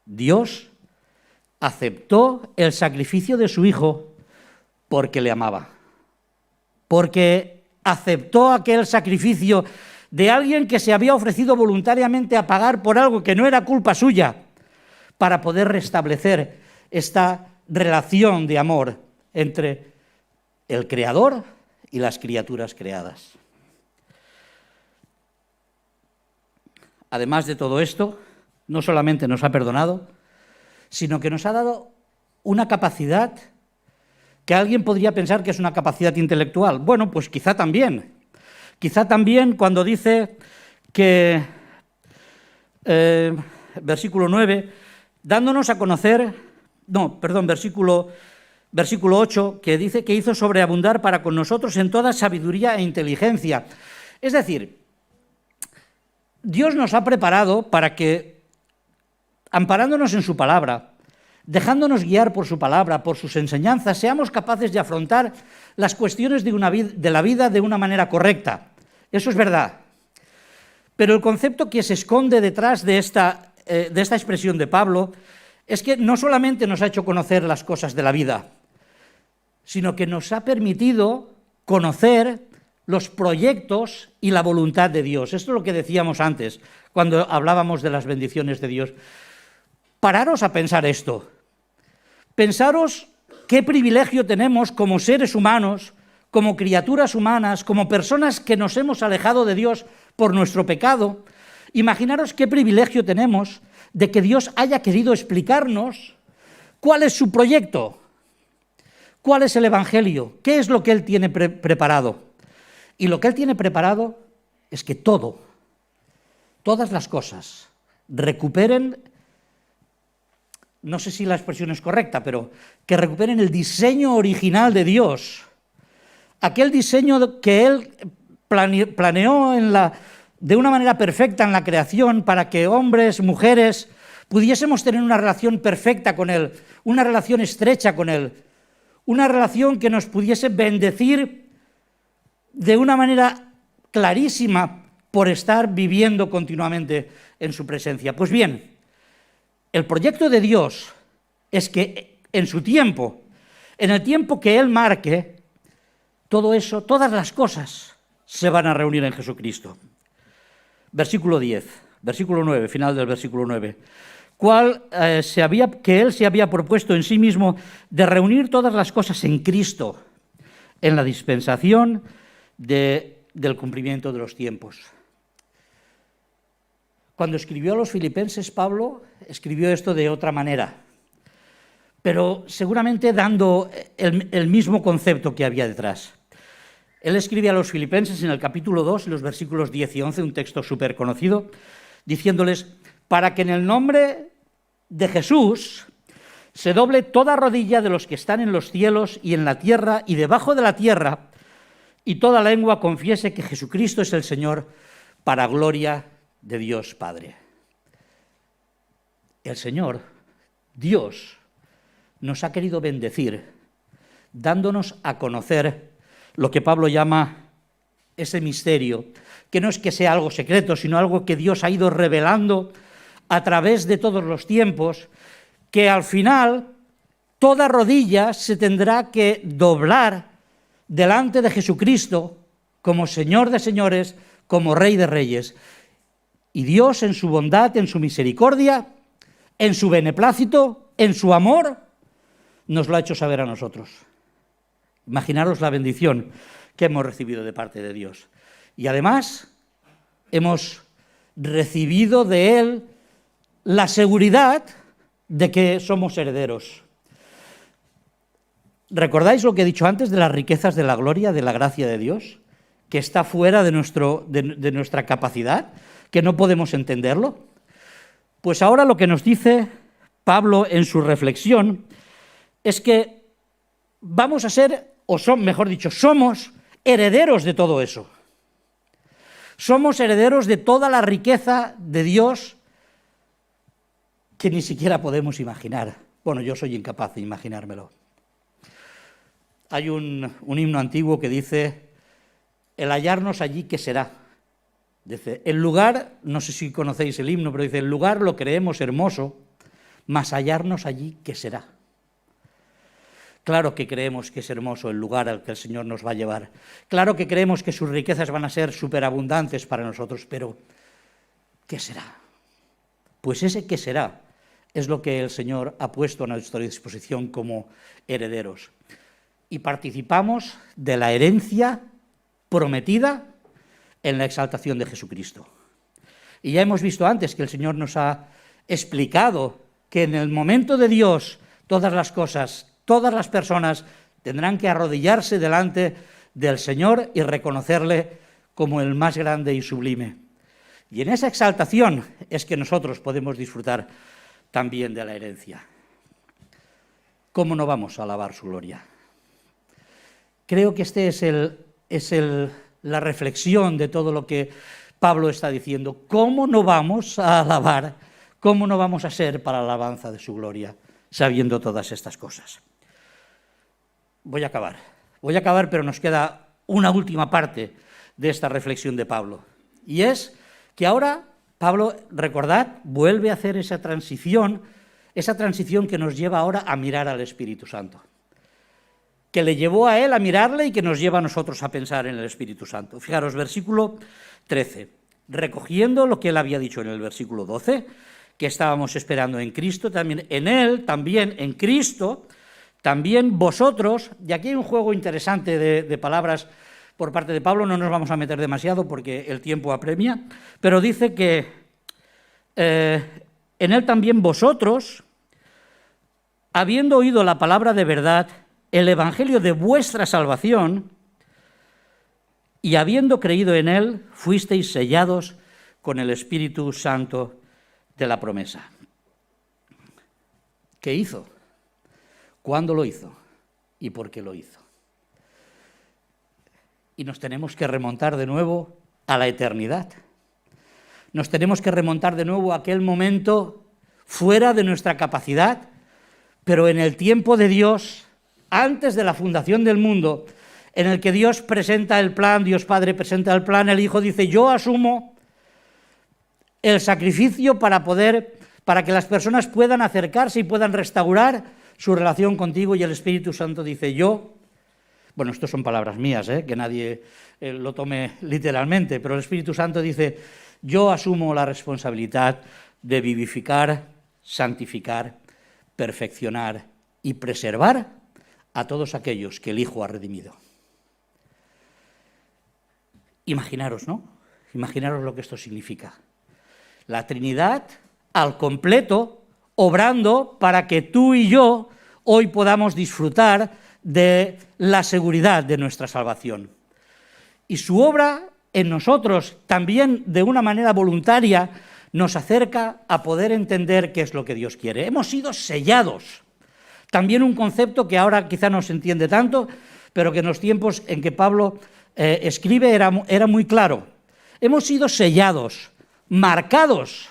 Dios aceptó el sacrificio de su Hijo porque le amaba, porque aceptó aquel sacrificio de alguien que se había ofrecido voluntariamente a pagar por algo que no era culpa suya, para poder restablecer esta relación de amor entre el Creador y las criaturas creadas. Además de todo esto, no solamente nos ha perdonado, sino que nos ha dado una capacidad que alguien podría pensar que es una capacidad intelectual. Bueno, pues quizá también cuando dice que, versículo 9, dándonos a conocer, versículo 8, que dice que hizo sobreabundar para con nosotros en toda sabiduría e inteligencia. Es decir, Dios nos ha preparado para que, amparándonos en su palabra, dejándonos guiar por su palabra, por sus enseñanzas, seamos capaces de afrontar las cuestiones de la vida de una manera correcta. Eso es verdad. Pero el concepto que se esconde detrás de esta expresión de Pablo es que no solamente nos ha hecho conocer las cosas de la vida, sino que nos ha permitido conocer los proyectos y la voluntad de Dios. Esto es lo que decíamos antes, cuando hablábamos de las bendiciones de Dios. Pararos a pensar esto. Pensaros qué privilegio tenemos como seres humanos, como criaturas humanas, como personas que nos hemos alejado de Dios por nuestro pecado. Imaginaros qué privilegio tenemos de que Dios haya querido explicarnos cuál es su proyecto, cuál es el Evangelio, qué es lo que Él tiene preparado. Y lo que Él tiene preparado es que todas las cosas recuperen, no sé si la expresión es correcta, pero que recuperen el diseño original de Dios, aquel diseño que Él planeó de una manera perfecta en la creación para que hombres, mujeres, pudiésemos tener una relación perfecta con Él, una relación estrecha con Él, una relación que nos pudiese bendecir de una manera clarísima por estar viviendo continuamente en su presencia. Pues bien, el proyecto de Dios es que en su tiempo, en el tiempo que Él marque, todo eso, todas las cosas se van a reunir en Jesucristo. Versículo 10, versículo 9, final del versículo 9. Que Él se había propuesto en sí mismo de reunir todas las cosas en Cristo, en la dispensación del cumplimiento de los tiempos. Cuando escribió a los filipenses, Pablo escribió esto de otra manera, pero seguramente dando el mismo concepto que había detrás. Él escribe a los filipenses en el capítulo 2, los versículos 10 y 11, un texto súper conocido, diciéndoles, para que en el nombre de Jesús se doble toda rodilla de los que están en los cielos y en la tierra y debajo de la tierra, y toda lengua confiese que Jesucristo es el Señor, para gloria de Dios Padre. El Señor, Dios, nos ha querido bendecir, dándonos a conocer lo que Pablo llama ese misterio, que no es que sea algo secreto, sino algo que Dios ha ido revelando a través de todos los tiempos, que al final toda rodilla se tendrá que doblar delante de Jesucristo como Señor de señores, como Rey de reyes. Y Dios, en su bondad, en su misericordia, en su beneplácito, en su amor, nos lo ha hecho saber a nosotros. Imaginaros la bendición que hemos recibido de parte de Dios. Y además hemos recibido de Él la seguridad de que somos herederos. ¿Recordáis lo que he dicho antes de las riquezas de la gloria, de la gracia de Dios? Que está fuera de nuestra capacidad, que no podemos entenderlo. Pues ahora lo que nos dice Pablo en su reflexión es que vamos a ser, mejor dicho, somos herederos de todo eso. Somos herederos de toda la riqueza de Dios que ni siquiera podemos imaginar. Bueno, yo soy incapaz de imaginármelo. Hay un himno antiguo que dice, el hallarnos allí, ¿qué será? Dice, el lugar, no sé si conocéis el himno, pero dice, el lugar lo creemos hermoso, mas hallarnos allí, ¿qué será? Claro que creemos que es hermoso el lugar al que el Señor nos va a llevar. Claro que creemos que sus riquezas van a ser superabundantes para nosotros, pero ¿qué será? Pues ese qué será es lo que el Señor ha puesto a nuestra disposición como herederos. Y participamos de la herencia prometida en la exaltación de Jesucristo. Y ya hemos visto antes que el Señor nos ha explicado que en el momento de Dios todas las cosas, todas las personas tendrán que arrodillarse delante del Señor y reconocerle como el más grande y sublime. Y en esa exaltación es que nosotros podemos disfrutar también de la herencia. ¿Cómo no vamos a alabar su gloria? Creo que este es la reflexión de todo lo que Pablo está diciendo. ¿Cómo no vamos a alabar? ¿Cómo no vamos a ser para la alabanza de su gloria, sabiendo todas estas cosas? Voy a acabar, pero nos queda una última parte de esta reflexión de Pablo. Y es que ahora Pablo, recordad, vuelve a hacer esa transición que nos lleva ahora a mirar al Espíritu Santo, que le llevó a él a mirarle y que nos lleva a nosotros a pensar en el Espíritu Santo. Fijaros, versículo 13, recogiendo lo que él había dicho en el versículo 12, que estábamos esperando en Cristo, también en él, también en Cristo, también vosotros, y aquí hay un juego interesante de palabras por parte de Pablo, no nos vamos a meter demasiado porque el tiempo apremia, pero dice que en él también vosotros, habiendo oído la palabra de verdad, el evangelio de vuestra salvación, y habiendo creído en él, fuisteis sellados con el Espíritu Santo de la promesa. ¿Qué hizo? ¿Cuándo lo hizo? ¿Y por qué lo hizo? Y nos tenemos que remontar de nuevo a la eternidad. Nos tenemos que remontar de nuevo a aquel momento fuera de nuestra capacidad, pero en el tiempo de Dios, antes de la fundación del mundo, en el que Dios presenta el plan, Dios Padre presenta el plan, el Hijo dice, yo asumo el sacrificio para que las personas puedan acercarse y puedan restaurar su relación contigo, y el Espíritu Santo dice, bueno, esto son palabras mías, que nadie lo tome literalmente, pero el Espíritu Santo dice, yo asumo la responsabilidad de vivificar, santificar, perfeccionar y preservar a todos aquellos que el Hijo ha redimido. Imaginaros, ¿no? Imaginaros lo que esto significa. La Trinidad al completo, obrando para que tú y yo hoy podamos disfrutar de la seguridad de nuestra salvación. Y su obra en nosotros, también de una manera voluntaria, nos acerca a poder entender qué es lo que Dios quiere. Hemos sido sellados. También un concepto que ahora quizá no se entiende tanto, pero que en los tiempos en que Pablo escribe era muy claro. Hemos sido sellados, marcados.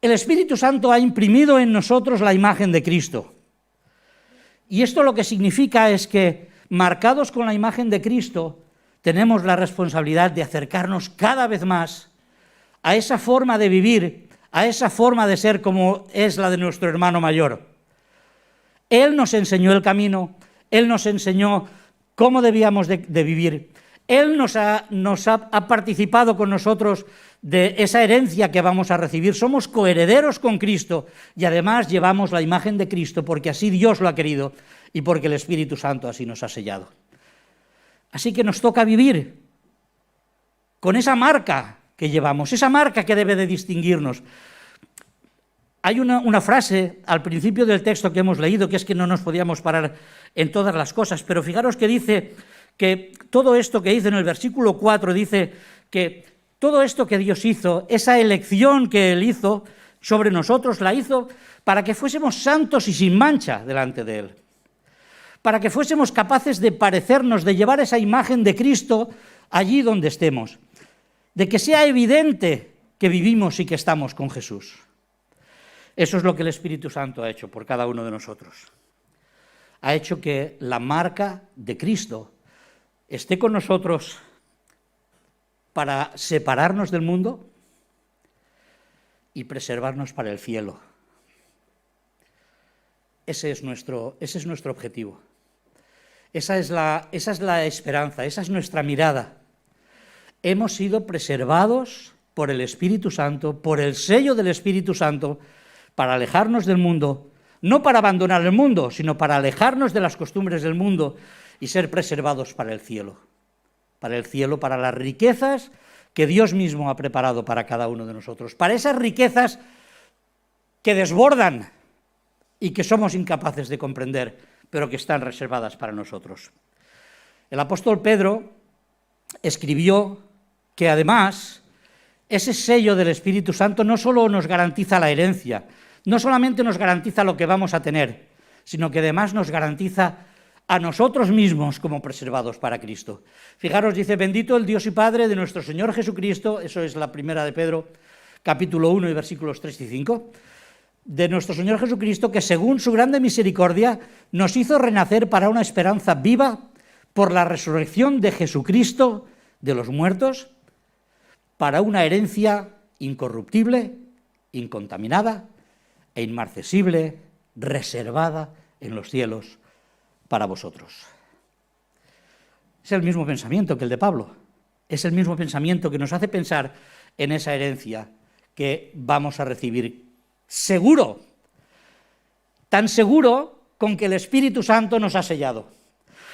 El Espíritu Santo ha imprimido en nosotros la imagen de Cristo. Y esto lo que significa es que, marcados con la imagen de Cristo, tenemos la responsabilidad de acercarnos cada vez más a esa forma de vivir, a esa forma de ser como es la de nuestro hermano mayor. Él nos enseñó el camino, Él nos enseñó cómo debíamos de vivir. Él nos ha participado con nosotros de esa herencia que vamos a recibir. Somos coherederos con Cristo y además llevamos la imagen de Cristo porque así Dios lo ha querido y porque el Espíritu Santo así nos ha sellado. Así que nos toca vivir con esa marca que llevamos, esa marca que debe de distinguirnos. Hay una frase al principio del texto que hemos leído, que es que no nos podíamos parar en todas las cosas, pero fijaros que dice que todo esto que dice en el versículo 4, dice que todo esto que Dios hizo, esa elección que Él hizo sobre nosotros, la hizo para que fuésemos santos y sin mancha delante de Él, para que fuésemos capaces de parecernos, de llevar esa imagen de Cristo allí donde estemos, de que sea evidente que vivimos y que estamos con Jesús. Eso es lo que el Espíritu Santo ha hecho por cada uno de nosotros. Ha hecho que la marca de Cristo esté con nosotros para separarnos del mundo y preservarnos para el cielo. Ese es nuestro objetivo. Esa es la esperanza, esa es nuestra mirada. Hemos sido preservados por el Espíritu Santo, por el sello del Espíritu Santo, para alejarnos del mundo, no para abandonar el mundo, sino para alejarnos de las costumbres del mundo y ser preservados para el cielo, para las riquezas que Dios mismo ha preparado para cada uno de nosotros, para esas riquezas que desbordan y que somos incapaces de comprender, pero que están reservadas para nosotros. El apóstol Pedro escribió que además ese sello del Espíritu Santo no solo nos garantiza la herencia, no solamente nos garantiza lo que vamos a tener, sino que además nos garantiza a nosotros mismos como preservados para Cristo. Fijaros, dice, bendito el Dios y Padre de nuestro Señor Jesucristo, eso es la primera de Pedro, capítulo 1 y versículos 3 y 5, de nuestro Señor Jesucristo, que según su grande misericordia nos hizo renacer para una esperanza viva por la resurrección de Jesucristo de los muertos, para una herencia incorruptible, incontaminada e inmarcesible, reservada en los cielos para vosotros. Es el mismo pensamiento que el de Pablo, es el mismo pensamiento que nos hace pensar en esa herencia que vamos a recibir seguro, tan seguro con que el Espíritu Santo nos ha sellado.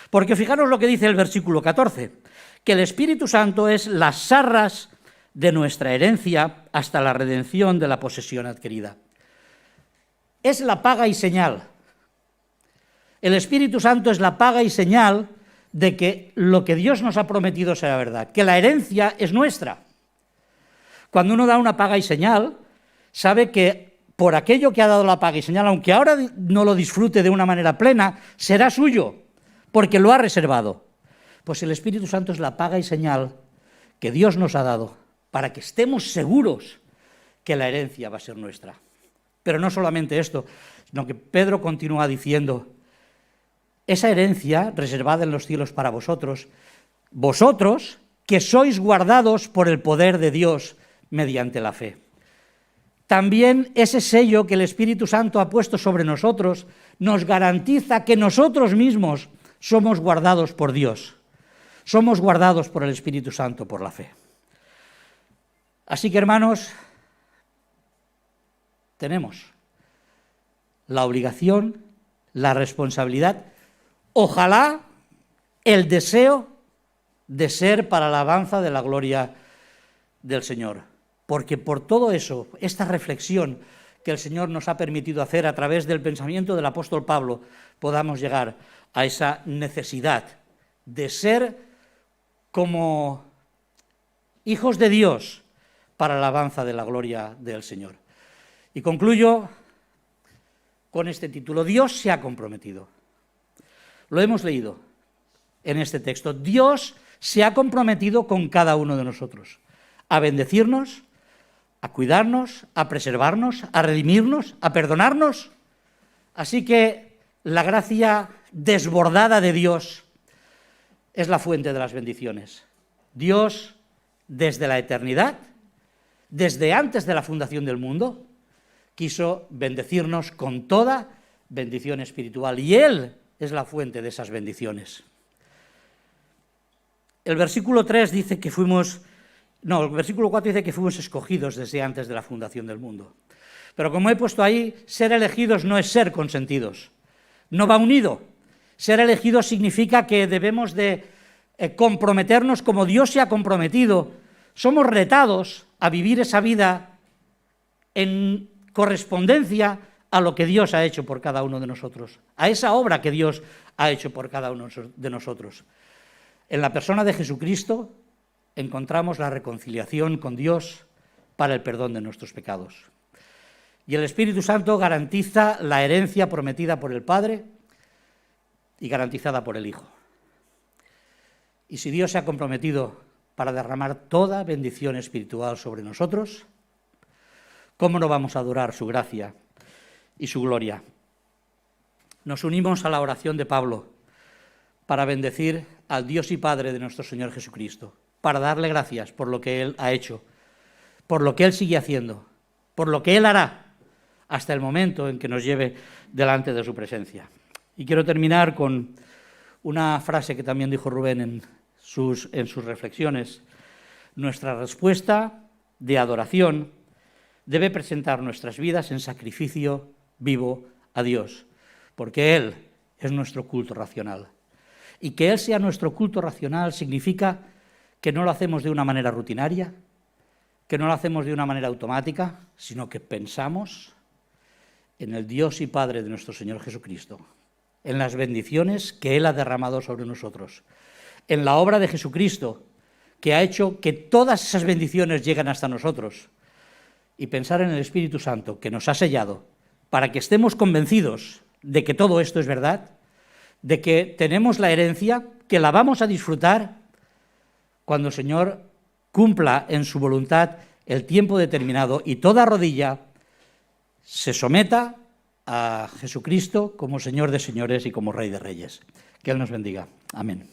Porque fijaros lo que dice el versículo 14, que el Espíritu Santo es las arras de nuestra herencia hasta la redención de la posesión adquirida. Es la paga y señal. El Espíritu Santo es la paga y señal de que lo que Dios nos ha prometido será verdad, que la herencia es nuestra. Cuando uno da una paga y señal, sabe que por aquello que ha dado la paga y señal, aunque ahora no lo disfrute de una manera plena, será suyo, porque lo ha reservado. Pues el Espíritu Santo es la paga y señal que Dios nos ha dado para que estemos seguros que la herencia va a ser nuestra. Pero no solamente esto, sino que Pedro continúa diciendo: esa herencia reservada en los cielos para vosotros, vosotros que sois guardados por el poder de Dios mediante la fe. También ese sello que el Espíritu Santo ha puesto sobre nosotros nos garantiza que nosotros mismos somos guardados por Dios. Somos guardados por el Espíritu Santo por la fe. Así que, hermanos, tenemos la obligación, la responsabilidad, ojalá el deseo de ser para la alabanza de la gloria del Señor. Porque por todo eso, esta reflexión que el Señor nos ha permitido hacer a través del pensamiento del apóstol Pablo, podamos llegar a esa necesidad de ser como hijos de Dios para la alabanza de la gloria del Señor. Y concluyo con este título: Dios se ha comprometido. Lo hemos leído en este texto. Dios se ha comprometido con cada uno de nosotros a bendecirnos, a cuidarnos, a preservarnos, a redimirnos, a perdonarnos. Así que la gracia desbordada de Dios es la fuente de las bendiciones. Dios, desde la eternidad, desde antes de la fundación del mundo, quiso bendecirnos con toda bendición espiritual, y Él es la fuente de esas bendiciones. El versículo 3 dice que el versículo 4 dice que fuimos escogidos desde antes de la fundación del mundo. Pero como he puesto ahí, ser elegidos no es ser consentidos, no va unido. Ser elegidos significa que debemos de comprometernos como Dios se ha comprometido. Somos retados a vivir esa vida en correspondencia a lo que Dios ha hecho por cada uno de nosotros, a esa obra que Dios ha hecho por cada uno de nosotros. En la persona de Jesucristo encontramos la reconciliación con Dios para el perdón de nuestros pecados. Y el Espíritu Santo garantiza la herencia prometida por el Padre y garantizada por el Hijo. Y si Dios se ha comprometido para derramar toda bendición espiritual sobre nosotros, ¿cómo no vamos a adorar su gracia y su gloria? Nos unimos a la oración de Pablo para bendecir al Dios y Padre de nuestro Señor Jesucristo, para darle gracias por lo que Él ha hecho, por lo que Él sigue haciendo, por lo que Él hará hasta el momento en que nos lleve delante de su presencia. Y quiero terminar con una frase que también dijo Rubén en sus reflexiones. Nuestra respuesta de adoración debe presentar nuestras vidas en sacrificio vivo a Dios, porque Él es nuestro culto racional. Y que Él sea nuestro culto racional significa que no lo hacemos de una manera rutinaria, que no lo hacemos de una manera automática, sino que pensamos en el Dios y Padre de nuestro Señor Jesucristo, en las bendiciones que Él ha derramado sobre nosotros, en la obra de Jesucristo que ha hecho que todas esas bendiciones lleguen hasta nosotros, y pensar en el Espíritu Santo que nos ha sellado para que estemos convencidos de que todo esto es verdad, de que tenemos la herencia, que la vamos a disfrutar cuando el Señor cumpla en su voluntad el tiempo determinado y toda rodilla se someta a Jesucristo como Señor de señores y como Rey de reyes. Que Él nos bendiga. Amén.